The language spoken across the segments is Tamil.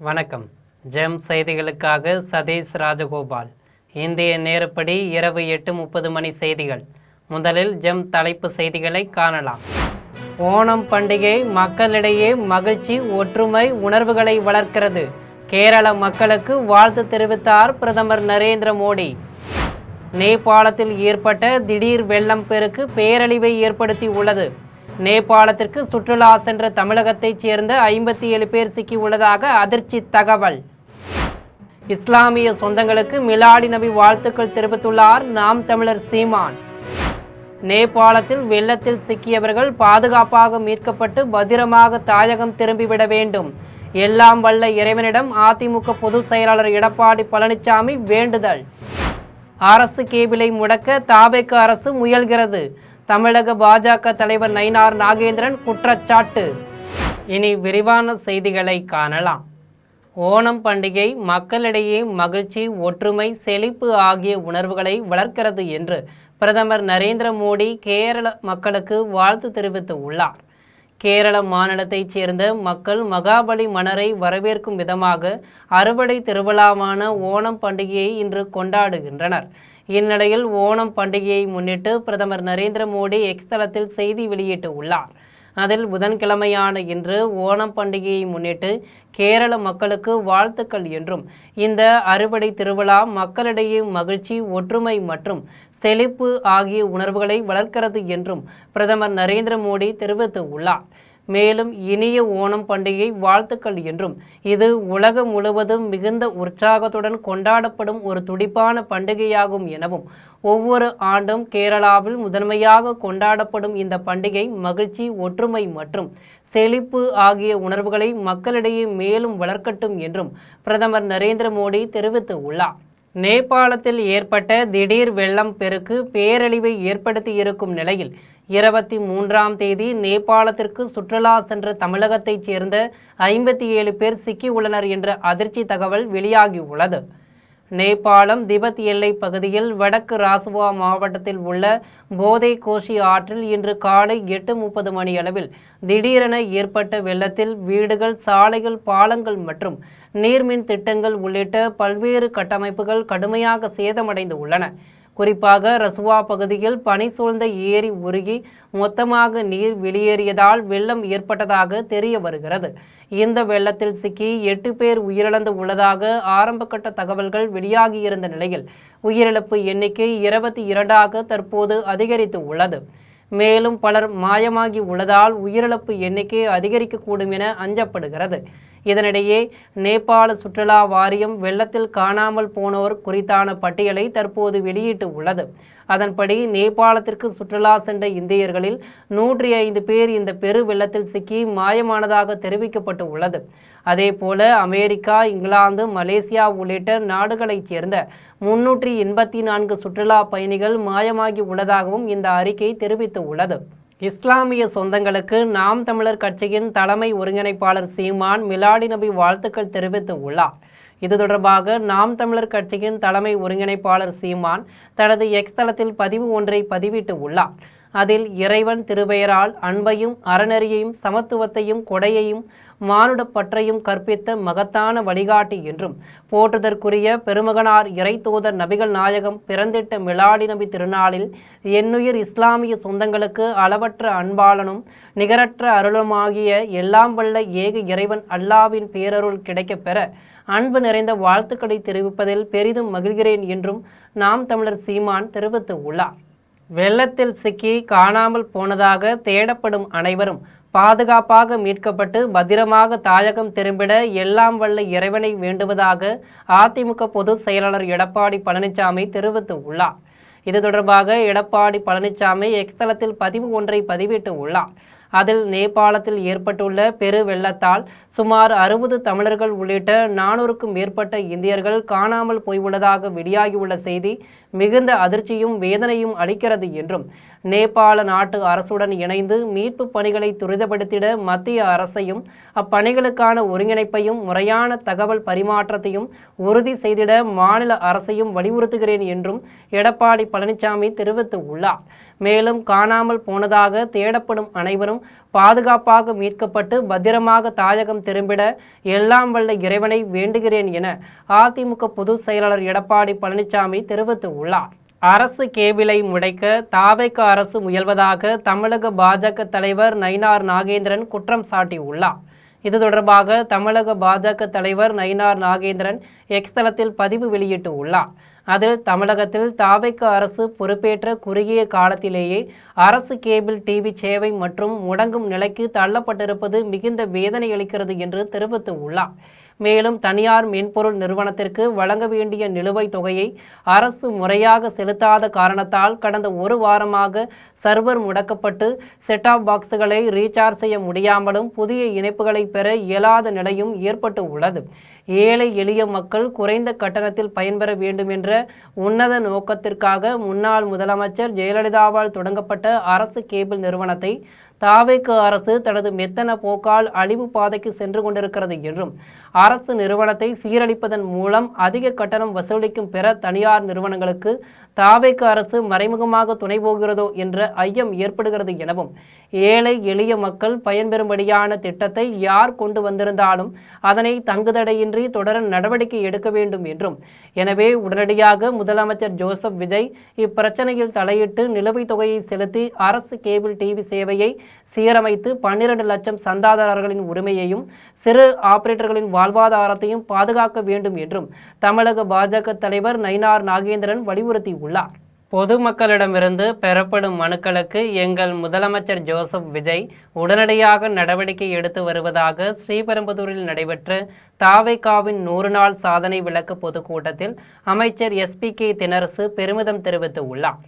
வணக்கம். ஜெம் செய்திகளுக்காக சதீஷ் ராஜகோபால். இந்திய நேரப்படி இரவு 8:30 மணி செய்திகள். முதலில் ஜெம் தலைப்பு செய்திகளை காணலாம். ஓணம் பண்டிகை மக்களிடையே மகிழ்ச்சி, ஒற்றுமை உணர்வுகளை வளர்க்கிறது. கேரள மக்களுக்கு வாழ்த்து தெரிவித்தார் பிரதமர் நரேந்திர மோடி. நேபாளத்தில் ஏற்பட்ட திடீர் வெள்ளம் பெருக்கு பேரழிவை ஏற்படுத்தி உள்ளது. நேபாளத்திற்கு சுற்றுலா சென்ற தமிழகத்தைச் சேர்ந்த 57 பேர் சிக்கியுள்ளதாக அதிர்ச்சி தகவல். இஸ்லாமிய சொந்தங்களுக்கு மிலாடி நபி வாழ்த்துக்கள் தெரிவித்துள்ளார் நாம் தமிழர் சீமான். நேபாளத்தில் வெள்ளத்தில் சிக்கியவர்கள் பாதுகாப்பாக மீட்கப்பட்டு பத்திரமாக தாயகம் திரும்பிவிட வேண்டும். எல்லாம் வல்ல இறைவனிடம் அதிமுக பொதுச் செயலாளர் எடப்பாடி பழனிசாமி வேண்டுதல். அரசு கேபிளை முடக்க தாவேக அரசு முயல்கிறது. தமிழக பாஜக தலைவர் நயினார் நாகேந்திரன் குற்றச்சாட்டு. இனி விரிவான செய்திகளை காணலாம். ஓணம் பண்டிகை மக்களிடையே மகிழ்ச்சி, ஒற்றுமை, செழிப்பு ஆகிய உணர்வுகளை வளர்க்கிறது என்று பிரதமர் நரேந்திர மோடி கேரள மக்களுக்கு வாழ்த்து தெரிவித்து உள்ளார். கேரள மாநிலத்தைச் சேர்ந்த மக்கள் மகாபலி மன்னரை வரவேற்கும் விதமாக அறுவடை திருவிழாவான ஓணம் பண்டிகையை இன்று கொண்டாடுகின்றனர். இந்நிலையில் ஓணம் பண்டிகையை முன்னிட்டு பிரதமர் நரேந்திர மோடி எக்ஸ் தளத்தில் செய்தி வெளியிட்டு உள்ளார். அதில் புதன்கிழமையான இன்று ஓணம் பண்டிகையை முன்னிட்டு கேரள மக்களுக்கு வாழ்த்துக்கள் என்றும், இந்த அறுவடை திருவிழா மக்களிடையே மகிழ்ச்சி, ஒற்றுமை மற்றும் செழிப்பு ஆகிய உணர்வுகளை வளர்க்கிறது என்றும் பிரதமர் நரேந்திர மோடி தெரிவித்து உள்ளார். மேலும் இனிய ஓணம் பண்டிகை வாழ்த்துக்கள் என்றும், இது உலகம் முழுவதும் மிகுந்த உற்சாகத்துடன் கொண்டாடப்படும் ஒரு துடிப்பான பண்டிகையாகும் எனவும், ஒவ்வொரு ஆண்டும் கேரளாவில் முதன்மையாக கொண்டாடப்படும் இந்த பண்டிகை மகிழ்ச்சி, ஒற்றுமை மற்றும் செழிப்பு ஆகிய உணர்வுகளை மக்களிடையே மேலும் வளர்க்கட்டும் என்றும் பிரதமர் நரேந்திர மோடி தெரிவித்து உள்ளார். நேபாளத்தில் ஏற்பட்ட திடீர் வெள்ளம் பெருக்கு பேரழிவை ஏற்படுத்தி இருக்கும் நிலையில் 23ஆம் தேதி நேபாளத்திற்கு சுற்றுலா சென்ற தமிழகத்தைச் சேர்ந்த 57 பேர் சிக்கியுள்ளனர் என்ற அதிர்ச்சி தகவல் வெளியாகியுள்ளது. நேபாளம் திபெத் எல்லை பகுதியில் வடக்கு ராசுவா மாவட்டத்தில் உள்ள போதை கோஷி ஆற்றில் இன்று காலை 8:30 மணியளவில் திடீரென ஏற்பட்ட வெள்ளத்தில் வீடுகள், சாலைகள், பாலங்கள் மற்றும் நீர்மின் திட்டங்கள் உள்ளிட்ட பல்வேறு கட்டமைப்புகள் கடுமையாக சேதமடைந்து உள்ளன. குறிப்பாக ரசுவா பகுதியில் பனி சூழ்ந்த ஏரி உருகி மொத்தமாக நீர் வெளியேறியதால் வெள்ளம் ஏற்பட்டதாக தெரிய வருகிறது. இந்த வெள்ளத்தில் சிக்கி 8 பேர் உயிரிழந்து உள்ளதாக ஆரம்பகட்ட தகவல்கள் வெளியாகியிருந்த நிலையில் உயிரிழப்பு எண்ணிக்கை 22ஆக தற்போது அதிகரித்து உள்ளது. மேலும் பலர் மாயமாகி உள்ளதால் உயிரிழப்பு எண்ணிக்கை அதிகரிக்கக்கூடும் என அஞ்சப்படுகிறது. இதனிடையே நேபாள சுற்றுலா வாரியம் வெள்ளத்தில் காணாமல் போனோர் குறித்தான பட்டியலை தற்போது வெளியிட்டு உள்ளது. அதன்படி நேபாளத்திற்கு சுற்றுலா சென்ற இந்தியர்களில் 105 பேர் இந்த பெரு வெள்ளத்தில் சிக்கி மாயமானதாக தெரிவிக்கப்பட்டு உள்ளது. அதேபோல அமெரிக்கா, இங்கிலாந்து, மலேசியா உள்ளிட்ட நாடுகளைச் சேர்ந்த 384 சுற்றுலா பயணிகள் மாயமாகி உள்ளதாகவும் இந்த அறிக்கை தெரிவித்து உள்ளது. இஸ்லாமிய சொந்தங்களுக்கு நாம் தமிழர் கட்சியின் தலைமை ஒருங்கிணைப்பாளர் சீமான் மிலாடி நபி வாழ்த்துக்கள் தெரிவித்து உள்ளார். இது தொடர்பாக நாம் தமிழர் கட்சியின் தலைமை ஒருங்கிணைப்பாளர் சீமான் தனது எக்ஸ் தளத்தில் பதிவு ஒன்றை பதிவிட்டு உள்ளார். அதில் இறைவன் திருபெயரால் அன்பையும் அறநெறியையும் சமத்துவத்தையும் கொடையையும் மானுட பற்றையும் கற்பித்த மகத்தான வழிகாட்டி என்றும், போற்றுதற்குரிய பெருமகனார் இறை தூதர் நபிகள் நாயகம் பிறந்திட்ட மிலாடி நபி திருநாளில் என்னுயிர் இஸ்லாமிய சொந்தங்களுக்கு அளவற்ற அன்பாளனும் நிகரற்ற அருளுமாகிய எல்லாம் வல்ல ஏக இறைவன் அல்லாவின் பேரருள் கிடைக்கப் பெற அன்பு நிறைந்த வாழ்த்துக்களை தெரிவிப்பதில் பெரிதும் மகிழ்கிறேன் என்றும் நாம் தமிழர் சீமான் தெரிவித்து உள்ளார். வெள்ளத்தில் சிக்கி காணாமல் போனதாக தேடப்படும் அனைவரும் பாதுகாப்பாக மீட்கப்பட்டு பத்திரமாக தாயகம் திரும்பிட எல்லாம் வல்ல இறைவனை வேண்டுவதாக அதிமுக பொதுச் செயலாளர் எடப்பாடி பழனிசாமி தெரிவித்து உள்ளார். இது தொடர்பாக எடப்பாடி பழனிசாமி எக்ஸ் தளத்தில் பதிவு ஒன்றை பதிவிட்டு உள்ளார். அதில் நேபாளத்தில் ஏற்பட்டுள்ள பெரு வெள்ளத்தால் சுமார் 60 தமிழர்கள் உள்ளிட்ட 400க்கும் மேற்பட்ட இந்தியர்கள் காணாமல் போயுள்ளதாக வெளியாகியுள்ள செய்தி மிகுந்த அதிர்ச்சியும் வேதனையும் அளிக்கிறது என்றும், நேபாள நாட்டு அரசுடன் இணைந்து மீட்பு பணிகளை துரிதப்படுத்திட மத்திய அரசையும் அப்பணிகளுக்கான ஒருங்கிணைப்பையும் முறையான தகவல் பரிமாற்றத்தையும் உறுதி செய்திட மாநில அரசையும் வலியுறுத்துகிறேன் என்றும் எடப்பாடி பழனிசாமி தெரிவித்து உள்ளார். மேலும் காணாமல் போனதாக தேடப்படும் அனைவரும் பாதுகாப்பாக மீட்கப்பட்டு பத்திரமாக தாயகம் திரும்பிட எல்லாம் வல்ல இறைவனை வேண்டுகிறேன் என அதிமுக பொதுச் செயலாளர் எடப்பாடி பழனிசாமி தெரிவித்துள்ளார். அரசு கேபிளை முடைக்க தாவேக அரசு முயல்வதாக தமிழக பாஜக தலைவர் நயினார் நாகேந்திரன் குற்றம் சாட்டியுள்ளார். இது தொடர்பாக தமிழக பாஜக தலைவர் நயினார் நாகேந்திரன் எக்ஸ் தளத்தில் பதிவு வெளியிட்டுள்ளார். அதில் தமிழகத்தில் தாவேக அரசு பொறுப்பேற்ற குறுகிய காலத்திலேயே அரசு கேபிள் டிவி சேவை மற்றும் முடங்கும் நிலைக்கு தள்ளப்பட்டிருப்பது மிகுந்த வேதனை அளிக்கிறது என்று தெரிவித்துள்ளார். மேலும் தனியார் மென்பொருள் நிறுவனத்திற்கு வழங்க வேண்டிய நிலுவைத் தொகையை அரசு முறையாக செலுத்தாத காரணத்தால் கடந்த ஒரு வாரமாக சர்வர் முடக்கப்பட்டு செட்டாப் பாக்ஸுகளை ரீசார்ஜ் செய்ய முடியாமலும் புதிய இணைப்புகளை பெற இயலாத நிலையும் ஏற்பட்டு உள்ளது. ஏழை எளிய மக்கள் குறைந்த கட்டணத்தில் பயன்பெற வேண்டும் என்ற உன்னத நோக்கத்திற்காக முன்னாள் முதலமைச்சர் ஜெயலலிதாவால் தொடங்கப்பட்ட அரசு கேபிள் நிறுவனத்தை தாவேக அரசு தனது மெத்தன போக்கால் அழிவு பாதைக்கு சென்று கொண்டிருக்கிறது என்றும் அரசு நிறுவனத்தை சீரழிப்பதன் மூலம் அதிக கட்டணம் வசூலிக்கும் பிற தனியார் நிறுவனங்களுக்கு தாவேக அரசு மறைமுகமாக துணை போகிறதோ என்ற ஐயம் ஏற்படுகிறது எனவும் ஏழை எளிய மக்கள் பயன்பெறும்படியான திட்டத்தை யார் கொண்டு வந்திருந்தாலும் அதனை தங்குதடையின்றி தொடர நடவடிக்கை எடுக்க வேண்டும் என்றும் எனவே உடனடியாக முதலமைச்சர் ஜோசப் விஜய் இப்பிரச்சனையில் தலையிட்டு நிலுவைத் தொகையை செலுத்தி அரசு கேபிள் டிவி சேவையை சீரமைத்து 12 லட்சம் சந்தாதாரர்களின் உரிமையையும் சிறு ஆபரேட்டர்களின் வாழ்வாதாரத்தையும் பாதுகாக்க வேண்டும் என்றும் தமிழக பாஜக தலைவர் நயினார் நாகேந்திரன் வலியுறுத்தியுள்ளார். பொதுமக்களிடமிருந்து பெறப்படும் மனுக்களுக்கு எங்கள் முதலமைச்சர் ஜோசப் விஜய் உடனடியாக நடவடிக்கை எடுத்து வருவதாக ஸ்ரீபெரும்புதூரில் நடைபெற்ற தாவேகாவின் 100 நாள் சாதனை விளக்க பொதுக்கூட்டத்தில் அமைச்சர் SP.K. தென்னரசு பெருமிதம் தெரிவித்துள்ளார்.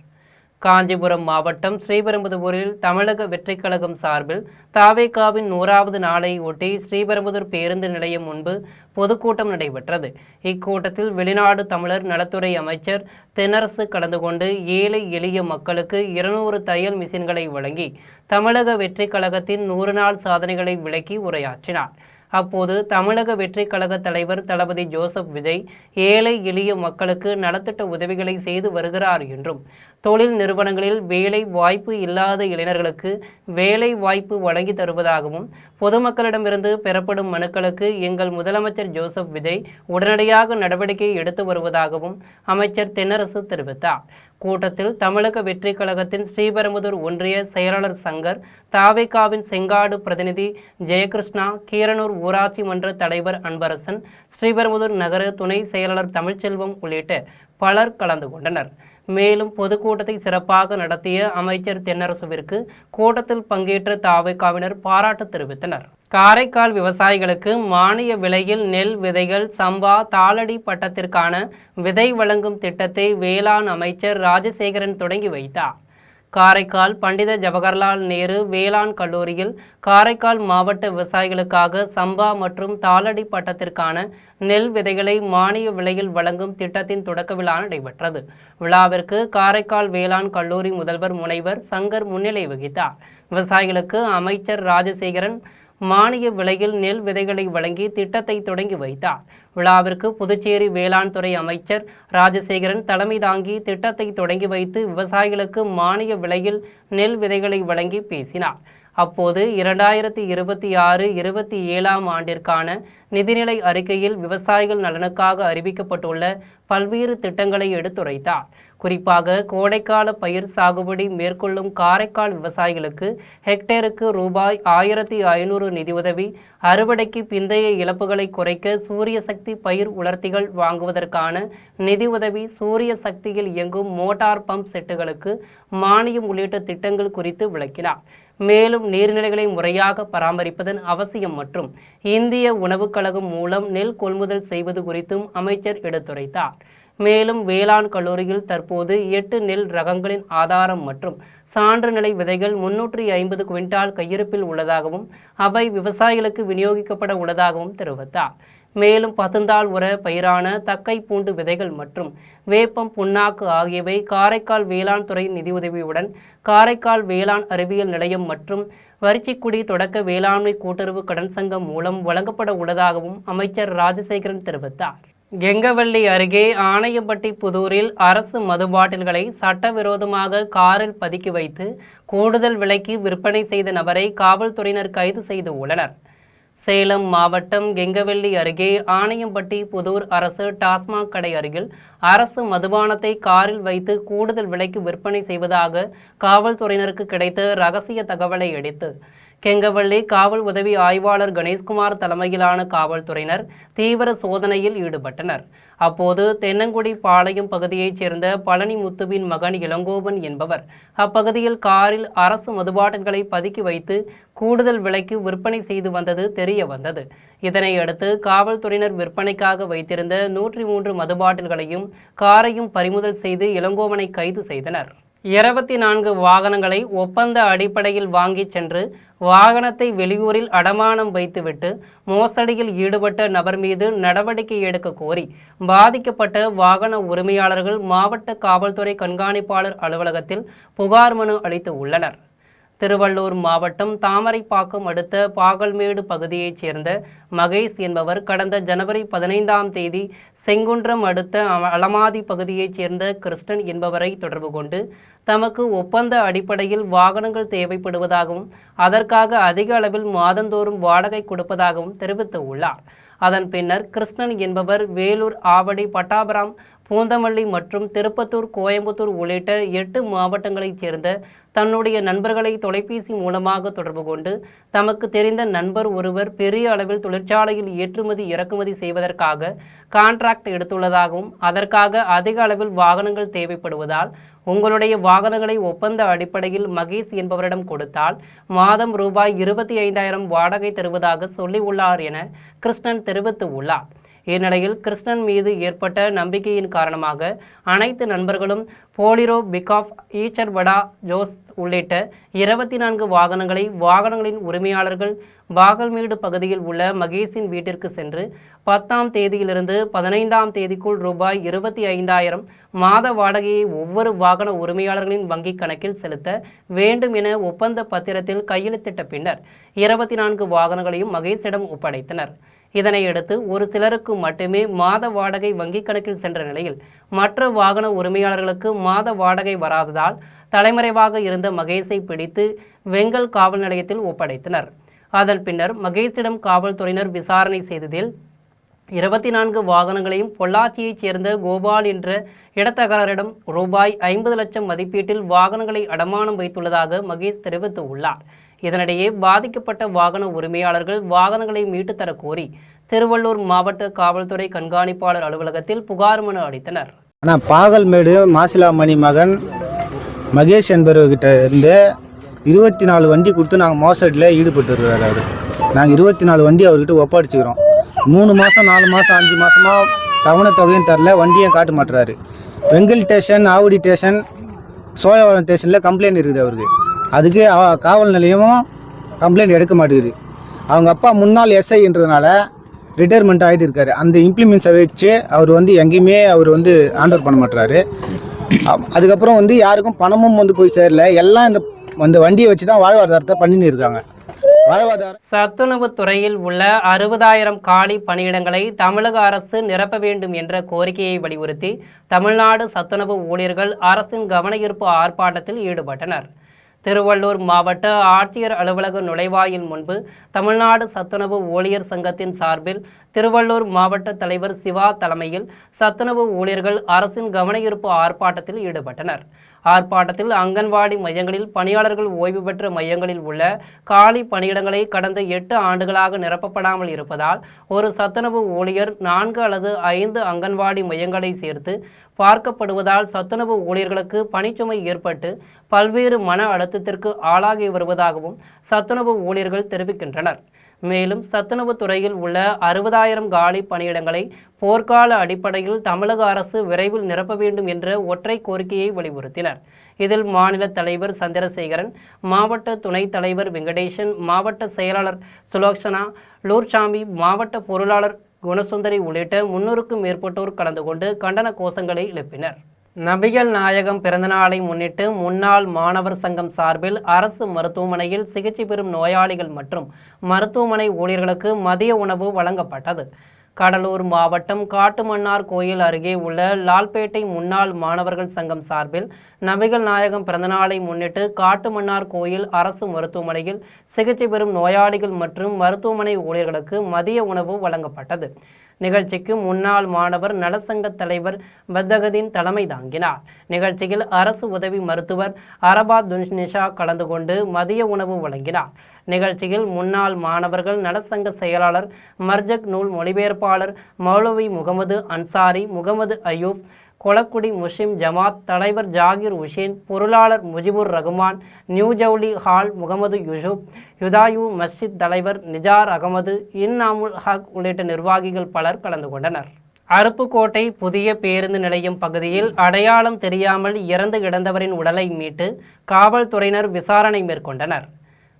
காஞ்சிபுரம் மாவட்டம் ஸ்ரீபெரும்புதூரில் தமிழக வெற்றிக் கழகம் சார்பில் தாவேகாவின் 100வது நாளை ஒட்டி ஸ்ரீபெரும்புதூர் பேருந்து நிலையம் முன்பு பொதுக்கூட்டம் நடைபெற்றது. இக்கூட்டத்தில் வெளிநாடு தமிழர் நலத்துறை அமைச்சர் தென்னரசு கலந்து கொண்டு ஏழை எளிய மக்களுக்கு 200 தையல் மிஷின்களை வழங்கி தமிழக வெற்றிக் கழகத்தின் 100 நாள் சாதனைகளை விளக்கி உரையாற்றினார். அப்போது தமிழக வெற்றிக் கழக தலைவர் தளபதி ஜோசப் விஜய் ஏழை எளிய மக்களுக்கு நலத்திட்ட உதவிகளை செய்து வருகிறார் என்றும் தொழில் நிறுவனங்களில் வேலை வாய்ப்பு இல்லாத இளைஞர்களுக்கு வேலை வாய்ப்பு வழங்கி தருவதாகவும் பொதுமக்களிடமிருந்து பெறப்படும் மனுக்களுக்கு எங்கள் முதலமைச்சர் ஜோசப் விஜய் உடனடியாக நடவடிக்கை எடுத்து வருவதாகவும் அமைச்சர் தென்னரசு தெரிவித்தார். கூட்டத்தில் தமிழக வெற்றிக் கழகத்தின் ஸ்ரீபெரும்புதூர் ஒன்றிய செயலாளர் சங்கர், தாவேகாவின் செங்காடு பிரதிநிதி ஜெயகிருஷ்ணா, கீரனூர் ஊராட்சி மன்ற தலைவர் அன்பரசன், ஸ்ரீபெரும்புதூர் நகர துணை செயலாளர் தமிழ்ச்செல்வம் உள்ளிட்ட பலர் கலந்து கொண்டனர். மேலும் பொதுக்கூட்டத்தை சிறப்பாக நடத்திய அமைச்சர் தென்னரசுவிற்கு கூட்டத்தில் பங்கேற்ற தாவேகாவினர் பாராட்டு தெரிவித்தனர். காரைக்கால் விவசாயிகளுக்கு மானிய விலையில் நெல் விதைகள் சம்பா தாளடி பட்டத்திற்கான விதை வழங்கும் திட்டத்தை வேளாண் அமைச்சர் ராஜசேகரன் தொடங்கி வைத்தார். காரைக்கால் பண்டித ஜவஹர்லால் நேரு வேளாண் கல்லூரியில் காரைக்கால் மாவட்ட விவசாயிகளுக்காக சம்பா மற்றும் தாளடி பட்டத்திற்கான நெல் விதைகளை மானிய விலையில் வழங்கும் திட்டத்தின் தொடக்க விழா நடைபெற்றது. விழாவிற்கு காரைக்கால் வேளாண் கல்லூரி முதல்வர் முனைவர் சங்கர் முன்னிலை வகித்தார். விவசாயிகளுக்கு அமைச்சர் ராஜசேகரன் மானிய விலையில் நெல் விதைகளை வழங்கி திட்டத்தை தொடங்கி வைத்தார். விழாவிற்கு புதுச்சேரி வேளாண் துறை அமைச்சர் ராஜசேகரன் தலைமை தாங்கி திட்டத்தை தொடங்கி வைத்து விவசாயிகளுக்கு மானிய விலையில் நெல் விதைகளை வழங்கி பேசினார். அப்போது 2026-27 ஆண்டிற்கான நிதிநிலை அறிக்கையில் விவசாயிகள் நலனுக்காக அறிவிக்கப்பட்டுள்ள பல்வேறு திட்டங்களை எடுத்துரைத்தார். குறிப்பாக கோடைக்கால பயிர் சாகுபடி மேற்கொள்ளும் காரைக்கால் விவசாயிகளுக்கு ஹெக்டேருக்கு ரூபாய் 1500 நிதியுதவி, அறுவடைக்கு பிந்தைய இழப்புகளை குறைக்க சூரிய சக்தி பயிர் உலர்த்திகள் வாங்குவதற்கான நிதியுதவி, சூரிய சக்தியில் இயங்கும் மோட்டார் பம்ப் செட்டுகளுக்கு மானியம் உள்ளிட்ட திட்டங்கள் குறித்து விளக்கினார். மேலும் நீர்நிலைகளை முறையாக பராமரிப்பதன் அவசியம் மற்றும் இந்திய உணவுக் கழகம் மூலம் நெல் கொள்முதல் செய்வது குறித்தும் அமைச்சர் எடுத்துரைத்தார். மேலும் வேளாண் கல்லூரியில் தற்போது 8 நெல் ரகங்களின் ஆதாரம் மற்றும் சான்று நிலை விதைகள் 350 குவிண்டால் கையிருப்பில் உள்ளதாகவும் அவை விவசாயிகளுக்கு விநியோகிக்கப்பட உள்ளதாகவும் தெரிவித்தார். மேலும் பசுந்தாள் உர பயிரான தக்கை பூண்டு விதைகள் மற்றும் வேப்பம் புண்ணாக்கு ஆகியவை காரைக்கால் வேளாண் துறை நிதியுதவியுடன் காரைக்கால் வேளாண் அறிவியல் நிலையம் மற்றும் வரிச்சிக்குடி தொடக்க வேளாண்மை கூட்டுறவு கடன் சங்கம் மூலம் வழங்கப்பட உள்ளதாகவும் அமைச்சர் ராஜசேகரன் தெரிவித்தார். கெங்கவல்லி அருகே ஆணையம்பட்டி புதூரில் அரசு மது பாட்டில்களை சட்டவிரோதமாக காரில் பதுக்கி வைத்து கூடுதல் விலைக்கு விற்பனை செய்த நபரை காவல்துறையினர் கைது செய்து உள்ளனர். சேலம் மாவட்டம் கெங்கவல்லி அருகே ஆணையம்பட்டி புதூர் அரசு டாஸ்மாக் கடை அருகில் அரசு மதுபானத்தை காரில் வைத்து கூடுதல் விலைக்கு விற்பனை செய்வதாக காவல்துறையினருக்கு கிடைத்த ரகசிய தகவலை அடுத்து கெங்கவல்லி காவல் உதவி ஆய்வாளர் கணேஷ்குமார் தலைமையிலான காவல்துறையினர் தீவிர சோதனையில் ஈடுபட்டனர். அப்போது தென்னங்குடி பாளையம் பகுதியைச் சேர்ந்த பழனி முத்துவின் மகன் இளங்கோவன் என்பவர் அப்பகுதியில் காரில் அரசு மதுபாட்டில்களை பதுக்கி வைத்து கூடுதல் விலைக்கு விற்பனை செய்து வந்தது தெரிய வந்தது. இதனையடுத்து காவல்துறையினர் விற்பனைக்காக வைத்திருந்த 103 மதுபாட்டில்களையும் காரையும் பறிமுதல் செய்து இளங்கோவனை கைது செய்தனர். 24 வாகனங்களை ஒப்பந்த அடிப்படையில் வாங்கி சென்று வாகனத்தை வெளியூரில் அடமானம் வைத்துவிட்டு மோசடியில் ஈடுபட்ட நபர் மீது நடவடிக்கை எடுக்க கோரி பாதிக்கப்பட்ட வாகன உரிமையாளர்கள் மாவட்ட காவல்துறை கண்காணிப்பாளர் அலுவலகத்தில் புகார் மனு அளித்து உள்ளனர். திருவள்ளூர் மாவட்டம் தாமரைப்பாக்கம் அடுத்த பாகல்மேடு பகுதியைச் சேர்ந்த மகேஷ் என்பவர் கடந்த ஜனவரி 15ஆம் தேதி செங்குன்றம் அடுத்த அலமாதி பகுதியைச் சேர்ந்த கிருஷ்ணன் என்பவரை தொடர்பு கொண்டு தமக்கு ஒப்பந்த அடிப்படையில் வாகனங்கள் தேவைப்படுவதாகவும் அதற்காக அதிக அளவில் மாதந்தோறும் வாடகை கொடுப்பதாகவும் தெரிவித்து உள்ளார். அதன் பின்னர் கிருஷ்ணன் என்பவர் வேலூர், ஆவடி, பட்டாபுரம், பூந்தமல்லி மற்றும் திருப்பத்தூர், கோயம்புத்தூர் உள்ளிட்ட 8 மாவட்டங்களைச் சேர்ந்த தன்னுடைய நண்பர்களை தொலைபேசி மூலமாக தொடர்பு கொண்டு தமக்கு தெரிந்த நண்பர் ஒருவர் பெரிய அளவில் தொழிற்சாலையில் ஏற்றுமதி இறக்குமதி செய்வதற்காக கான்ட்ராக்ட் எடுத்துள்ளதாகவும் அதற்காக அதிக அளவில் வாகனங்கள் தேவைப்படுவதால் உங்களுடைய வாகனங்களை ஒப்பந்த அடிப்படையில் மகேஷ் என்பவரிடம் கொடுத்தால் மாதம் ரூபாய் 25,000 வாடகை தருவதாக சொல்லியுள்ளார் என கிருஷ்ணன் தெரிவித்து உள்ளார். இந்நிலையில் கிருஷ்ணன் மீது ஏற்பட்ட நம்பிக்கையின் காரணமாக அனைத்து நண்பர்களும் போலிரோ, பிகாப், ஈச்சர் வடா, ஜோஸ் உள்ளிட்ட 24 வாகனங்களை வாகனங்களின் உரிமையாளர்கள் பாகல்மேடு பகுதியில் உள்ள மகேஷின் வீட்டிற்கு சென்று 10ஆம் தேதியிலிருந்து 15ஆம் தேதிக்குள் ரூபாய் 25,000 மாத வாடகையை ஒவ்வொரு வாகன உரிமையாளர்களின் வங்கிக் கணக்கில் செலுத்த வேண்டும் என ஒப்பந்த பத்திரத்தில் கையெழுத்திட்ட பின்னர் 24 வாகனங்களையும் மகேஷிடம் ஒப்படைத்தனர். இதனையடுத்து ஒரு சிலருக்கு மட்டுமே மாத வாடகை வங்கிக் கணக்கில் சென்ற நிலையில் மற்ற வாகன உரிமையாளர்களுக்கு மாத வாடகை வராததால் தலைமறைவாக இருந்த மகேஷை பிடித்து வெங்கல் காவல் நிலையத்தில் ஒப்படைத்தனர். அதன் பின்னர் மகேஷிடம் காவல்துறையினர் விசாரணை செய்ததில் 24 வாகனங்களையும் பொள்ளாச்சியைச் சேர்ந்த கோபால் என்ற இடத்தகராரிடம் ரூபாய் 50 லட்சம் மதிப்பீட்டில் வாகனங்களை அடமானம் வைத்துள்ளதாக மகேஷ் தெரிவித்து உள்ளார். இதனிடையே பாதிக்கப்பட்ட வாகன உரிமையாளர்கள் வாகனங்களை மீட்டுத்தர கோரி திருவள்ளூர் மாவட்ட காவல்துறை கண்காணிப்பாளர் அலுவலகத்தில் புகார் மனு அளித்தனர். ஆனால் பாகல்மேடு மாசிலாமணி மகன் மகேஷ் என்பவர்கிட்ட இருந்து 24 வண்டி கொடுத்து நாங்கள் மோசடியில் ஈடுபட்டு இருக்கிறார். அவர் நாங்கள் 24 வண்டி அவர்கிட்ட ஒப்படைச்சிக்கிறோம். 3 மாதம் 4 மாதம் 5 மாதமாக தவணை தொகையும் தரல, வண்டியும் காட்ட மாட்டுறாரு. வெங்கல் ஸ்டேஷன், ஆவடி ஸ்டேஷன், சோழவரம் ஸ்டேஷனில் கம்ப்ளைண்ட் இருக்குது அவருக்கு. அதுக்கு காவல் நிலையமும் கம்ப்ளைண்ட் எடுக்க மாட்டேங்குது. அவங்க அப்பா முன்னாள் எஸ்ஐன்றதுனால ரிட்டையர்மெண்ட் ஆகிட்டு இருக்காரு. அந்த இம்ப்ளிமெண்ட்ஸை வச்சு அவர் எங்கேயுமே அவர் ஹேண்ட் பண்ண மாட்டுறாரு. அதுக்கப்புறம் யாருக்கும் பணமும் போய் சேரல. எல்லாம் இந்த வண்டியை வச்சு தான் வாழ்வாதாரத்தை பண்ணின்னு இருக்காங்க. சத்துணவு துறையில் உள்ள 60,000 காலி பணியிடங்களை தமிழக அரசு நிரப்ப வேண்டும் என்ற கோரிக்கையை வலியுறுத்தி தமிழ்நாடு சத்துணவு ஊழியர்கள் அரசின் கவனஈர்ப்பு ஆர்ப்பாட்டத்தில் ஈடுபட்டனர். திருவள்ளூர் மாவட்ட ஆட்சியர் அலுவலக நுழைவாயில் முன்பு தமிழ்நாடு சத்துணவு ஊழியர் சங்கத்தின் சார்பில் திருவள்ளூர் மாவட்ட தலைவர் சிவா தலைமையில் சத்துணவு ஊழியர்கள் அரசின் கவனஈர்ப்பு ஆர்ப்பாட்டத்தில் ஈடுபட்டனர். ஆர்ப்பாட்டத்தில் அங்கன்வாடி மையங்களில் பணியாளர்கள் ஓய்வு பெற்ற மையங்களில் உள்ள காலி பணியிடங்களை கடந்த 8 ஆண்டுகளாக நிரப்பப்படாமல் இருப்பதால் ஒரு சத்துணவு ஊழியர் 4 அல்லது 5 அங்கன்வாடி மையங்களை சேர்த்து பார்க்கப்படுவதால் சத்துணவு ஊழியர்களுக்கு பணிச்சுமை ஏற்பட்டு பல்வேறு மன அழுத்தத்திற்கு ஆளாகி வருவதாகவும் சத்துணவு ஊழியர்கள் தெரிவிக்கின்றனர். மேலும் சத்துணவு துறையில் உள்ள 60,000 காலி பணியிடங்களை போர்க்கால அடிப்படையில் தமிழக அரசு விரைவில் நிரப்ப வேண்டும் என்ற ஒற்றை கோரிக்கையை வலியுறுத்தினர். இதில் மாநில தலைவர் சந்திரசேகரன், மாவட்ட துணைத் தலைவர் வெங்கடேசன், மாவட்ட செயலாளர் சுலோக்ஷனா, லூர்சாமி, மாவட்ட பொருளாளர் குணசுந்தரி உள்ளிட்ட 300க்கும் மேற்பட்டோர் கலந்து கொண்டு கண்டன கோஷங்களை எழுப்பினர். நபிகள் நாயகம் பிறந்தநாளை முன்னிட்டு முன்னாள் மாணவர் சங்கம் சார்பில் அரசு மருத்துவமனையில் சிகிச்சை பெறும் நோயாளிகள் மற்றும் மருத்துவமனை ஊழியர்களுக்கு மதிய உணவு வழங்கப்பட்டது. கடலூர் மாவட்டம் காட்டுமன்னார் கோயில் அருகே உள்ள லால்பேட்டை முன்னாள் மாணவர்கள் சங்கம் சார்பில் நபிகள் நாயகம் பிறந்தநாளை முன்னிட்டு காட்டுமன்னார் கோயில் அரசு மருத்துவமனையில் சிகிச்சை பெறும் நோயாளிகள் மற்றும் மருத்துவமனை ஊழியர்களுக்கு மதிய உணவு வழங்கப்பட்டது. நிகழ்ச்சிக்கு முன்னாள் மாணவர் நலசங்க தலைவர் பத்தகதீன் தலைமை தாங்கினார். நிகழ்ச்சியில் அரசு உதவி மருத்துவர் அரபாத் துன்னிஷா கலந்து கொண்டு மதிய உணவு வழங்கினார். நிகழ்ச்சியில் முன்னாள் மாணவர்கள் நலசங்க செயலாளர் மர்ஜக் நூல் மொழிபெயர்ப்பாளர் மௌலவி முகமது அன்சாரி, முகமது அயூப், கொளக்குடி முஸ்லிம் ஜமாத் தலைவர் ஜாகிர் உஷேன், பொருளாளர் முஜிபுர் ரகுமான், நியூ ஜவுலி ஹால் முகமது யூசுப், யுதாயு மஸ்ஜித் தலைவர் நிஜார் அகமது, இன்னாமுல் ஹக் உள்ளிட்ட நிர்வாகிகள் பலர் கலந்து கொண்டனர். அருப்புக்கோட்டை புதிய பேருந்து நிலையம் பகுதியில் அடையாளம் தெரியாமல் இறந்து கிடந்தவரின் உடலை மீட்டு காவல்துறையினர் விசாரணை மேற்கொண்டனர்.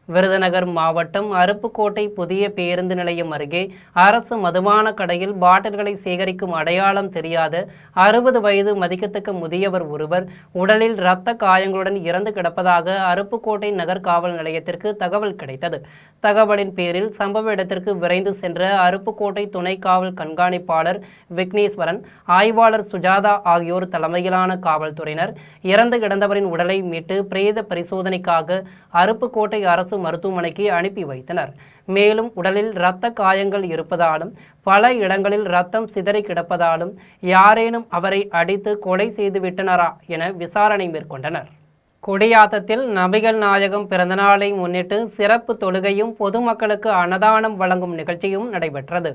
விருதுநகர் மாவட்டம் அருப்புக்கோட்டை புதிய பேருந்து நிலையம் அருகே அரசு மதுபான கடையில் பாட்டில்களை சேகரிக்கும் அடையாளம் தெரியாத 60 வயது மதிக்கத்தக்க முதியவர் ஒருவர் உடலில் இரத்த காயங்களுடன் இறந்து கிடப்பதாக அருப்புக்கோட்டை நகர் காவல் நிலையத்திற்கு தகவல் கிடைத்தது. தகவலின் பேரில் சம்பவ இடத்திற்கு விரைந்து சென்ற அருப்புக்கோட்டை துணை காவல் கண்காணிப்பாளர் விக்னேஸ்வரன், ஆய்வாளர் சுஜாதா ஆகியோர் தலைமையிலான காவல்துறையினர் இறந்து கிடந்தவரின் உடலை மீட்டு பிரேத பரிசோதனைக்காக அருப்புக்கோட்டை அரசு மருத்துவமனைக்கு அனுப்பி வைத்தனர். மேலும் உடலில் இரத்த காயங்கள் இருப்பதாலும் பல இடங்களில் இரத்தம் சிதறி கிடப்பதாலும் யாரேனும் அவரை அடித்து கொலை செய்துவிட்டனரா என விசாரணை மேற்கொண்டனர். குடியாத்தத்தில் நபிகள் நாயகம் பிறந்தநாளை முன்னிட்டு சிறப்பு தொழுகையும் பொதுமக்களுக்கு அன்னதானம் வழங்கும் நிகழ்ச்சியும் நடைபெற்றது.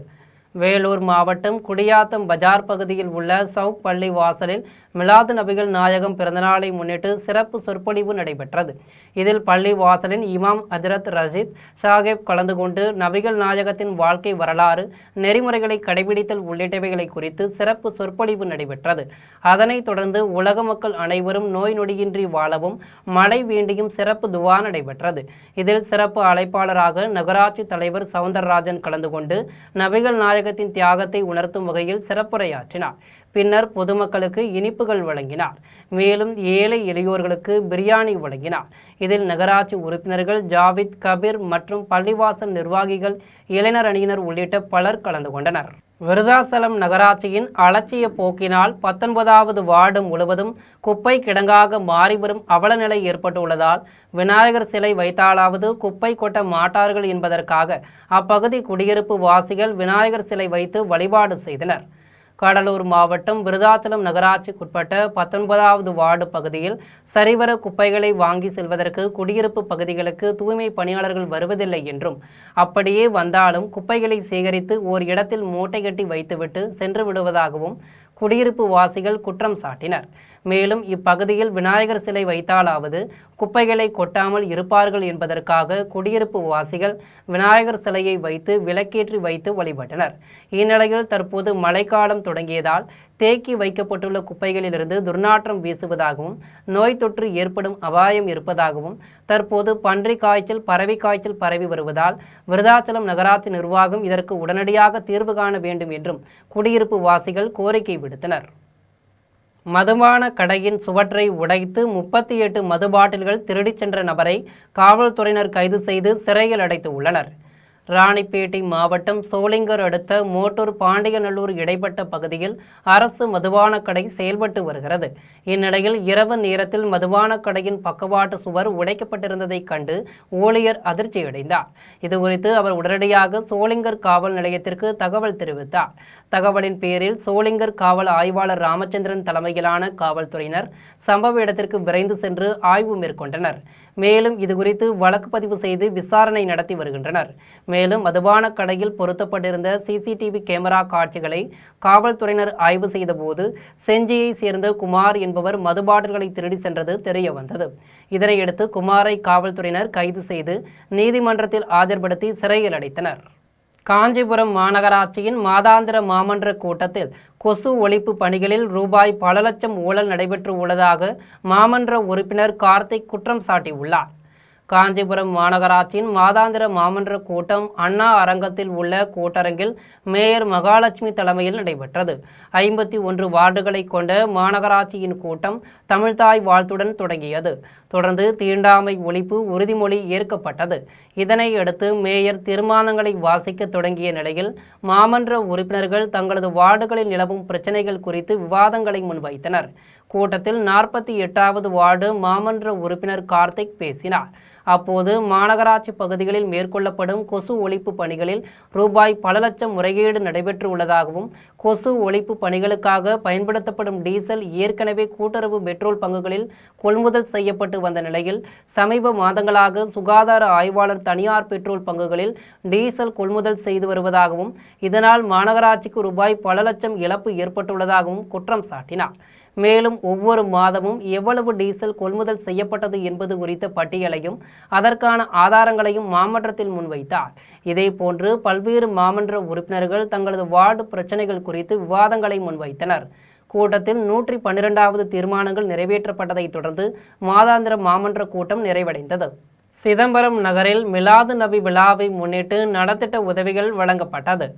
வேலூர் மாவட்டம் குடியாத்தம் பஜார் பகுதியில் உள்ள சவுக் பள்ளி வாசலில் மிலாது நபிகள் நாயகம் பிறந்தநாளை முன்னிட்டு சிறப்பு சொற்பொழிவு நடைபெற்றது. இதில் பள்ளி வாசலின் இமாம் ஹஜ்ரத் ரஷீத் சாஹிப் கலந்து கொண்டு நபிகள் நாயகத்தின் வாழ்க்கை வரலாறு, நெறிமுறைகளை கடைபிடித்தல் உள்ளிட்டவைகளை குறித்து சிறப்பு சொற்பொழிவு நடைபெற்றது. அதனைத் தொடர்ந்து உலக மக்கள் அனைவரும் நோய் நொடியின்றி வாழவும் மழை வேண்டியும் சிறப்பு துவா நடைபெற்றது. இதில் சிறப்பு அழைப்பாளராக நகராட்சி தலைவர் சவுந்தரராஜன் கலந்து கொண்டு நபிகள் நாயகத்தின் தியாகத்தை உணர்த்தும் வகையில் சிறப்புரையாற்றினார். பின்னர் பொதுமக்களுக்கு இனிப்புகள் வழங்கினார். மேலும் ஏழை எளியோர்களுக்கு பிரியாணி வழங்கினார். இதில் நகராட்சி உறுப்பினர்கள் ஜாவித், கபீர் மற்றும் பள்ளிவாசல் நிர்வாகிகள், இளைஞர் அணியினர் உள்ளிட்ட பலர் கலந்து கொண்டனர். விருதாசலம் நகராட்சியின் அலட்சிய போக்கினால் 19வது வார்டு முழுவதும் குப்பை கிடங்காக மாறிவரும் அவலநிலை ஏற்பட்டுள்ளதால் விநாயகர் சிலை வைத்தாலாவது குப்பை கொட்ட மாட்டார்கள் என்பதற்காக அப்பகுதி குடியிருப்பு வாசிகள் விநாயகர் சிலை வைத்து வழிபாடு செய்தனர். கடலூர் மாவட்டம் விருதாச்சலம் நகராட்சிக்குட்பட்ட 19வது வார்டு பகுதியில் சரிவர குப்பைகளை வாங்கி செல்வதற்கு குடியிருப்பு பகுதிகளுக்கு தூய்மை பணியாளர்கள் வருவதில்லை என்றும், அப்படியே வந்தாலும் குப்பைகளை சேகரித்து ஓர் இடத்தில் மூட்டை கட்டி வைத்துவிட்டு சென்று விடுவதாகவும் குடியிருப்பு வாசிகள் குற்றம் சாட்டினர். மேலும் இப்பகுதியில் விநாயகர் சிலை வைத்தாலாவது குப்பைகளை கொட்டாமல் இருப்பார்கள் என்பதற்காக குடியிருப்பு வாசிகள் விநாயகர் சிலையை வைத்து விளக்கேற்றி வைத்து வழிபட்டனர். இந்நிலையில் தற்போது மழைக்காலம் தொடங்கியதால் தேக்கி வைக்கப்பட்டுள்ள குப்பைகளிலிருந்து துர்நாற்றம் வீசுவதாகவும் நோய் தொற்று ஏற்படும் அபாயம் இருப்பதாகவும் தற்போது பன்றி காய்ச்சல், பறவை காய்ச்சல் பரவி வருவதால் விருதாச்சலம் நகராட்சி நிர்வாகம் இதற்கு உடனடியாக தீர்வு காண வேண்டும் என்றும் குடியிருப்பு வாசிகள் கோரிக்கை விடுத்தனர். மதுபான கடையின் சுவற்றை உடைத்து 38 மது பாட்டில்கள் திருடிச் சென்ற நபரை காவல்துறையினர் கைது செய்து சிறையில் அடைத்து உள்ளனர். ராணிப்பேட்டை மாவட்டம் சோளிங்கர் அடுத்த மோட்டூர் பாண்டியநல்லூர் இடைப்பட்ட பகுதியில் அரசு மதுபான கடை செயல்பட்டு வருகிறது. இந்நிலையில் இரவு நேரத்தில் மதுபான கடையின் பக்கவாட்டு சுவர் உடைக்கப்பட்டிருந்ததைக் கண்டு ஊழியர் அதிர்ச்சியடைந்தார். இதுகுறித்து அவர் உடனடியாக சோளிங்கர் காவல் நிலையத்திற்கு தகவல் தெரிவித்தார். தகவலின் பேரில் சோளிங்கர் காவல் ஆய்வாளர் ராமச்சந்திரன் தலைமையிலான காவல்துறையினர் சம்பவ இடத்திற்கு விரைந்து சென்று ஆய்வு மேற்கொண்டனர். மேலும் இதுகுறித்து வழக்கு பதிவு செய்து விசாரணை நடத்தி வருகின்றனர். மேலும் மதுபான கடையில் பொருத்தப்பட்டிருந்த சிசிடிவி கேமரா காட்சிகளை காவல்துறையினர் ஆய்வு செய்தபோது செஞ்சியை சேர்ந்த குமார் என்பவர் மது பாட்டில்களை திருடி சென்றது தெரிய வந்தது. இதனையடுத்து குமாரை காவல்துறையினர் கைது செய்து நீதிமன்றத்தில் ஆஜர்படுத்தி சிறையில் அடைத்தனர். காஞ்சிபுரம் மாநகராட்சியின் மாதாந்திர மாமன்ற கூட்டத்தில் கொசு ஒழிப்பு பணிகளில் ரூபாய் பல லட்சம் ஊழல் நடைபெற்று உள்ளதாக மாமன்ற உறுப்பினர் கார்த்திக் குற்றம் சாட்டியுள்ளார். காஞ்சிபுரம் மாநகராட்சியின் மாதாந்திர மாமன்ற கூட்டம் அண்ணா அரங்கத்தில் உள்ள கூட்டரங்கில் மேயர் மகாலட்சுமி தலைமையில் நடைபெற்றது. 51 வார்டுகளை கொண்ட மாநகராட்சியின் கூட்டம் தமிழ்தாய் வாழ்த்துடன் தொடங்கியது. தொடர்ந்து தீண்டாமை ஒழிப்பு உறுதிமொழி ஏற்கப்பட்டது. இதனையடுத்து மேயர் தீர்மானங்களை வாசிக்க தொடங்கிய நிலையில் மாமன்ற உறுப்பினர்கள் தங்களது வார்டுகளில் நிலவும் பிரச்சினைகள் குறித்து விவாதங்களை முன்வைத்தனர். கூட்டத்தில் 48வது வார்டு மாமன்ற உறுப்பினர் கார்த்திக் பேசினார். அப்போது மாநகராட்சி பகுதிகளில் மேற்கொள்ளப்படும் கொசு ஒழிப்பு பணிகளில் ரூபாய் பல லட்சம் முறைகேடு நடைபெற்றுள்ளதாகவும், கொசு ஒழிப்பு பணிகளுக்காக பயன்படுத்தப்படும் டீசல் ஏற்கனவே கூட்டுறவு பெட்ரோல் பங்குகளில் கொள்முதல் செய்யப்பட்டு வந்த நிலையில் சமீப மாதங்களாக சுகாதார ஆய்வாளர் தனியார் பெட்ரோல் பங்குகளில் டீசல் கொள்முதல் செய்து வருவதாகவும், இதனால் மாநகராட்சிக்கு ரூபாய் பல லட்சம் இழப்பு ஏற்பட்டுள்ளதாகவும் குற்றம் சாட்டினார். மேலும் ஒவ்வொரு மாதமும் எவ்வளவு டீசல் கொள்முதல் செய்யப்பட்டது என்பது குறித்த பட்டியலையும் அதற்கான ஆதாரங்களையும் மாமன்றத்தில் முன்வைத்தார். இதேபோன்று பல்வேறு மாமன்ற உறுப்பினர்கள் தங்களது வார்டு பிரச்சினைகள் குறித்து விவாதங்களை முன்வைத்தனர். கூட்டத்தில் 112வது தீர்மானங்கள் நிறைவேற்றப்பட்டதைத் தொடர்ந்து மாதாந்திர மாமன்ற கூட்டம் நிறைவடைந்தது. சிதம்பரம் நகரில் மிலாது நபி விழாவை முன்னிட்டு நலத்திட்ட உதவிகள் வழங்கப்பட்டது.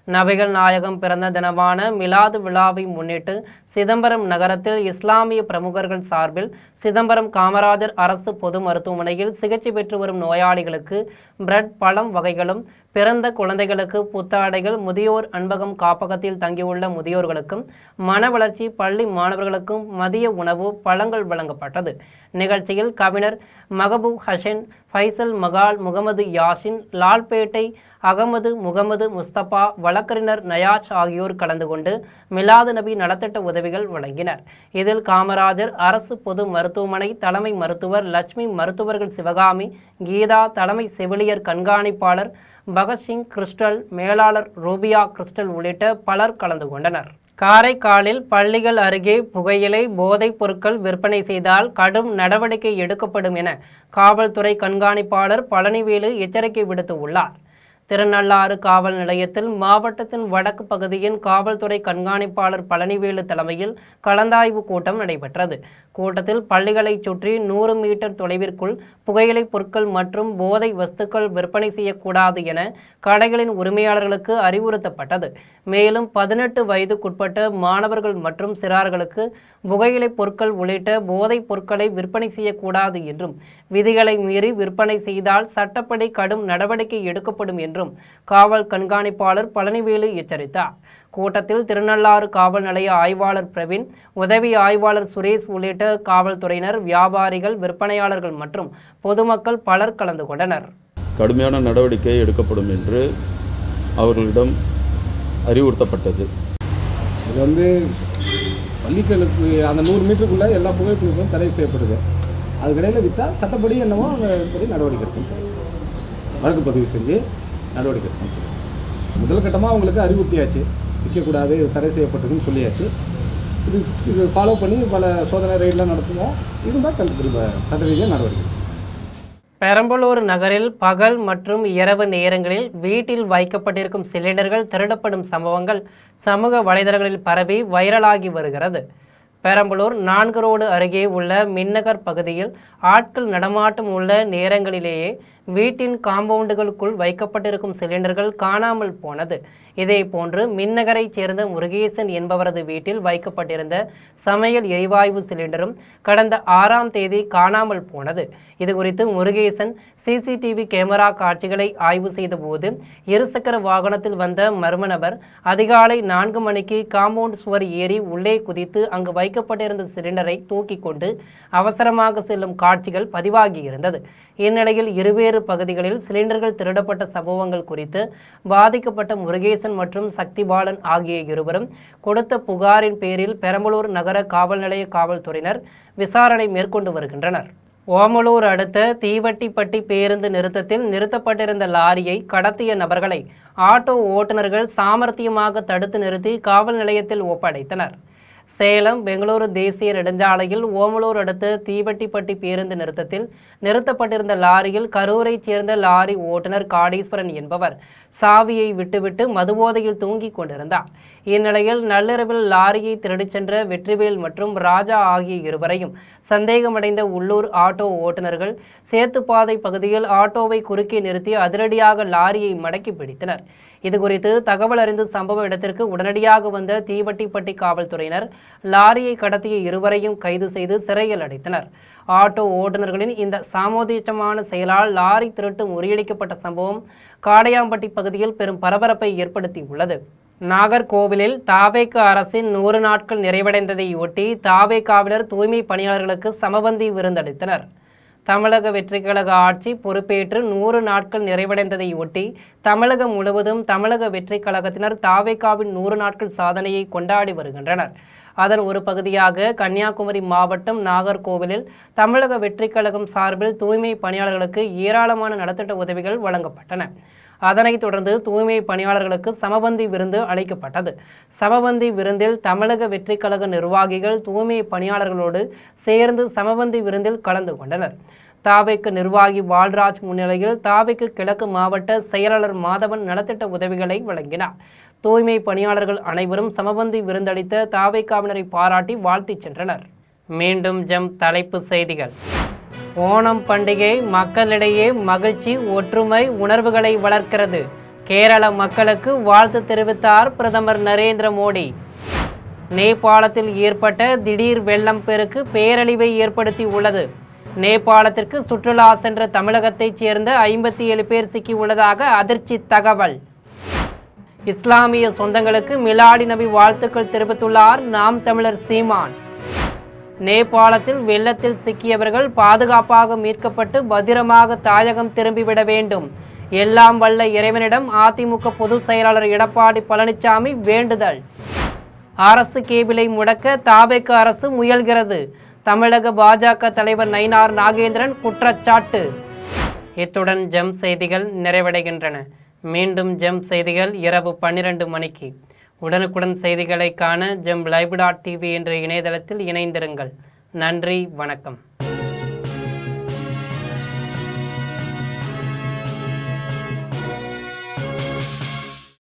நபிகள் நாயகம் பிறந்த தினமான மிலாது விழாவை முன்னிட்டு சிதம்பரம் நகரத்தில் இஸ்லாமிய பிரமுகர்கள் சார்பில் சிதம்பரம் காமராஜர் அரசு பொது மருத்துவமனையில் சிகிச்சை பெற்று வரும் நோயாளிகளுக்கு பிரெட், பழம் வகைகளும், பிறந்த குழந்தைகளுக்கு புத்தாடைகள், முதியோர் அன்பகம் காப்பகத்தில் தங்கியுள்ள முதியோர்களுக்கும் மன வளர்ச்சி பள்ளி மாணவர்களுக்கும் மதிய உணவு, பழங்கள் வழங்கப்பட்டது. நிகழ்ச்சியில் கவிஞர் மகபூப் ஹசன், ஃபைசல் மகால், முகமது யாசின், லால்பேட்டை அகமது முகமது முஸ்தபா, வழக்கறிஞர் நயாஜ் ஆகியோர் கலந்து கொண்டு மிலாது நபி நலத்திட்ட உதவிகள் வழங்கினர். இதில் காமராஜர் அரசு பொது மருத்துவமனை தலைமை மருத்துவர் லட்சுமி, மருத்துவர்கள் சிவகாமி, கீதா, தலைமை செவிலியர் கண்காணிப்பாளர் பகத்சிங், கிறிஸ்டல், மேலாளர் ரூபியா கிறிஸ்டல் உள்ளிட்ட பலர் கலந்து கொண்டனர். காரைக்காலில் பள்ளிகள் அருகே புகையிலை, போதைப் பொருட்கள் விற்பனை செய்தால் கடும் நடவடிக்கை எடுக்கப்படும் என காவல்துறை கண்காணிப்பாளர் பழனிவேலு எச்சரிக்கை விடுத்துள்ளார். திருநள்ளாறு காவல் நிலையத்தில் மாவட்டத்தின் வடக்கு பகுதியின் காவல்துறை கண்காணிப்பாளர் பழனிவேலு தலைமையில் கலந்தாய்வு கூட்டம் நடைபெற்றது. கூட்டத்தில் பள்ளிகளை சுற்றி 100 மீட்டர் தொலைவிற்குள் புகையிலை பொருட்கள் மற்றும் போதை வஸ்துக்கள் விற்பனை செய்யக்கூடாது என கடைகளின் உரிமையாளர்களுக்கு அறிவுறுத்தப்பட்டது. மேலும் 18 வயதுக்குட்பட்ட மாணவர்கள் மற்றும் சிறார்களுக்கு புகையிலை பொருட்கள் உள்ளிட்ட போதைப் பொருட்களை விற்பனை செய்யக்கூடாது என்றும், விதிகளை மீறி விற்பனை செய்தால் சட்டப்படி கடும் நடவடிக்கை எடுக்கப்படும் என்றும் காவல் கண்காணிப்பாளர் பழனிவேலு எச்சரித்தார். கூட்டத்தில் திருநள்ளாறு காவல் நிலைய ஆய்வாளர் பிரவீன், உதவி ஆய்வாளர் சுரேஷ் உள்ளிட்ட காவல்துறையினர், வியாபாரிகள், விற்பனையாளர்கள் மற்றும் பொதுமக்கள் பலர் கலந்து கொண்டனர். கடுமையான நடவடிக்கை எடுக்கப்படும் என்று அவர்களிடம் அறிவுறுத்தப்பட்டது. இது பள்ளிகளுக்கு அந்த 100 மீட்டருக்குள்ளே எல்லா புகைப்பொருட்களும் தடை செய்யப்படுது. அதுக்கிடையில் விற்றா சட்டப்படி என்னவோ படி நடவடிக்கை எடுக்கணும்னு சொல்லி வழக்கு பதிவு செஞ்சு நடவடிக்கை எடுக்கணும்னு சொல்லி முதல் கட்டமாக அவங்களுக்கு அறிவுறுத்தியாச்சு. விற்கக்கூடாது, இது தடை செய்யப்பட்டதுன்னு சொல்லியாச்சு. இது ஃபாலோ பண்ணி பல சோதனை ரெய்டெலாம் நடத்துவோம். இருந்தால் திரும்ப சட்ட ரீதியாக நடவடிக்கை. பெரம்பலூர் நகரில் பகல் மற்றும் இரவு நேரங்களில் வீட்டில் வைக்கப்பட்டிருக்கும் சிலிண்டர்கள் திருடப்படும் சம்பவங்கள் சமூக வலைதளங்களில் பரவி வைரலாகி வருகிறது. பெரம்பலூர் 4 ரோடு அருகே உள்ள மின்னகர் பகுதியில் ஆட்கள் நடமாட்டம் உள்ள நேரங்களிலேயே வீட்டின் காம்பவுண்டுகளுக்குள் வைக்கப்பட்டிருக்கும் சிலிண்டர்கள் காணாமல் போனது. இதேபோன்று மின்னகரைச் சேர்ந்த முருகேசன் என்பவரது வீட்டில் வைக்கப்பட்டிருந்த சமையல் எரிவாயு சிலிண்டரும் கடந்த 6ஆம் தேதி காணாமல் போனது. இதுகுறித்து முருகேசன் சிசிடிவி கேமரா காட்சிகளை ஆய்வு செய்தபோது இருசக்கர வாகனத்தில் வந்த மர்ம நபர் அதிகாலை 4 மணிக்கு காம்பவுண்ட் சுவர் ஏறி உள்ளே குதித்து அங்கு வைக்கப்பட்டிருந்த சிலிண்டரை தூக்கி கொண்டு அவசரமாக செல்லும் காட்சிகள் பதிவாகியிருந்தது. இந்நிலையில் இருவேறு பகுதிகளில் சிலிண்டர்கள் திருடப்பட்ட சம்பவங்கள் குறித்து பாதிக்கப்பட்ட முருகேசன் மற்றும் சக்திபாலன் ஆகிய இருவரும் கொடுத்த புகாரின் பேரில் பெரம்பலூர் நகர காவல் நிலைய காவல்துறையினர் விசாரணை மேற்கொண்டு வருகின்றனர். ஓமலூர் அடுத்த தீவட்டிப்பட்டி பேருந்து நிறுத்தத்தில் நிறுத்தப்பட்டிருந்த லாரியை கடத்திய நபர்களை ஆட்டோ ஓட்டுநர்கள் சாமர்த்தியமாக தடுத்து நிறுத்தி காவல் நிலையத்தில் ஒப்படைத்தனர். சேலம் பெங்களூரு தேசிய நெடுஞ்சாலையில் ஓமலூர் அடுத்த தீவட்டிப்பட்டி பேருந்து நிறுத்தத்தில் நிறுத்தப்பட்டிருந்த லாரியில் கரூரைச் சேர்ந்த லாரி ஓட்டுநர் காடீஸ்வரன் என்பவர் சாவியை விட்டுவிட்டு மதுபோதையில் தூங்கிக் கொண்டிருந்தார். இந்நிலையில் நள்ளிரவில் லாரியை திருடிச் சென்ற வெற்றிவேல் மற்றும் ராஜா ஆகிய இருவரையும் சந்தேகமடைந்த உள்ளூர் ஆட்டோ ஓட்டுநர்கள் சேத்துப்பாதை பகுதியில் ஆட்டோவை குறுக்கே நிறுத்தி அதிரடியாக லாரியை மடக்கி பிடித்தனர். இதுகுறித்து தகவல் அறிந்து சம்பவ இடத்திற்கு உடனடியாக வந்த தீவட்டிப்பட்டி காவல்துறையினர் லாரியை கடத்திய இருவரையும் கைது செய்து சிறையில் அடைத்தனர். ஆட்டோ ஓட்டுநர்களின் இந்த சாமோதிச்சமான செயலால் லாரி திருட்டு முறியடிக்கப்பட்ட சம்பவம் காடையாம்பட்டி பகுதியில் பெரும் பரபரப்பை ஏற்படுத்தியுள்ளது. நாகர்கோவிலில் தாவேக அரசின் 100 நாட்கள் நிறைவடைந்ததை ஒட்டி தாவேகாவினர் தூய்மை பணியாளர்களுக்கு சமபந்தி விருந்தளித்தனர். தமிழக வெற்றிக் கழக ஆட்சி பொறுப்பேற்று 100 நாட்கள் நிறைவடைந்ததை ஒட்டி தமிழகம் முழுவதும் தமிழக வெற்றிக் கழகத்தினர் தாவேகாவின் 100 நாட்கள் சாதனையை கொண்டாடி வருகின்றனர். அதன் ஒரு பகுதியாக கன்னியாகுமரி மாவட்டம் நாகர்கோவிலில் தமிழக வெற்றிக் கழகம் சார்பில் தூய்மை பணியாளர்களுக்கு ஏராளமான நலத்திட்ட உதவிகள் வழங்கப்பட்டன. அதனைத் தொடர்ந்து தூய்மை பணியாளர்களுக்கு சமபந்தி விருந்து அளிக்கப்பட்டது. சமபந்தி விருந்தில் தமிழக வெற்றிக் கழக நிர்வாகிகள் தூய்மை பணியாளர்களோடு சேர்ந்து சமபந்தி விருந்தில் கலந்து கொண்டனர். தாவேக்கு நிர்வாகி பால்ராஜ் முன்னிலையில் தாவேக்கு கிழக்கு மாவட்ட செயலாளர் மாதவன் நலத்திட்ட உதவிகளை வழங்கினார். தூய்மை பணியாளர்கள் அனைவரும் சமபந்தி விருந்தளித்த தாவேக்காவினரை பாராட்டி வாழ்த்தி சென்றனர். மீண்டும் ஜம் தலைப்பு செய்திகள். ஓணம் பண்டிகை மக்களிடையே மகிழ்ச்சி, ஒற்றுமை உணர்வுகளை வளர்க்கிறது. கேரள மக்களுக்கு வாழ்த்து தெரிவித்தார் பிரதமர் நரேந்திர மோடி. நேபாளத்தில் ஏற்பட்ட திடீர் வெள்ளம் பெருக்கு பேரழிவை ஏற்படுத்தி உள்ளது. நேபாளத்திற்கு சுற்றுலா சென்ற தமிழகத்தைச் சேர்ந்த 57 பேர் சிக்கியுள்ளதாக அதிர்ச்சி தகவல். இஸ்லாமிய சொந்தங்களுக்கு மிலாடி நபி வாழ்த்துக்கள் தெரிவித்துள்ளார் நாம் தமிழர் சீமான். நேபாளத்தில் வெள்ளத்தில் சிக்கியவர்கள் பாதுகாப்பாக மீட்கப்பட்டு பத்திரமாக தாயகம் திரும்பிவிட வேண்டும். எல்லாம் வல்ல இறைவனிடம் அதிமுக பொதுச் செயலாளர் எடப்பாடி பழனிசாமி வேண்டுதல். அரசு கேபிளை முடக்க தாவேக அரசு முயல்கிறது. தமிழக பாஜக தலைவர் நயினார் நாகேந்திரன் குற்றச்சாட்டு. இத்துடன் ஜெம் செய்திகள் நிறைவடைகின்றன. மீண்டும் ஜெம் செய்திகள் இரவு 12 மணிக்கு. உடனுக்குடன் செய்திகளை காண ஜெம் லைவ்.tv என்ற இணையதளத்தில் இணைந்திருங்கள். நன்றி, வணக்கம்.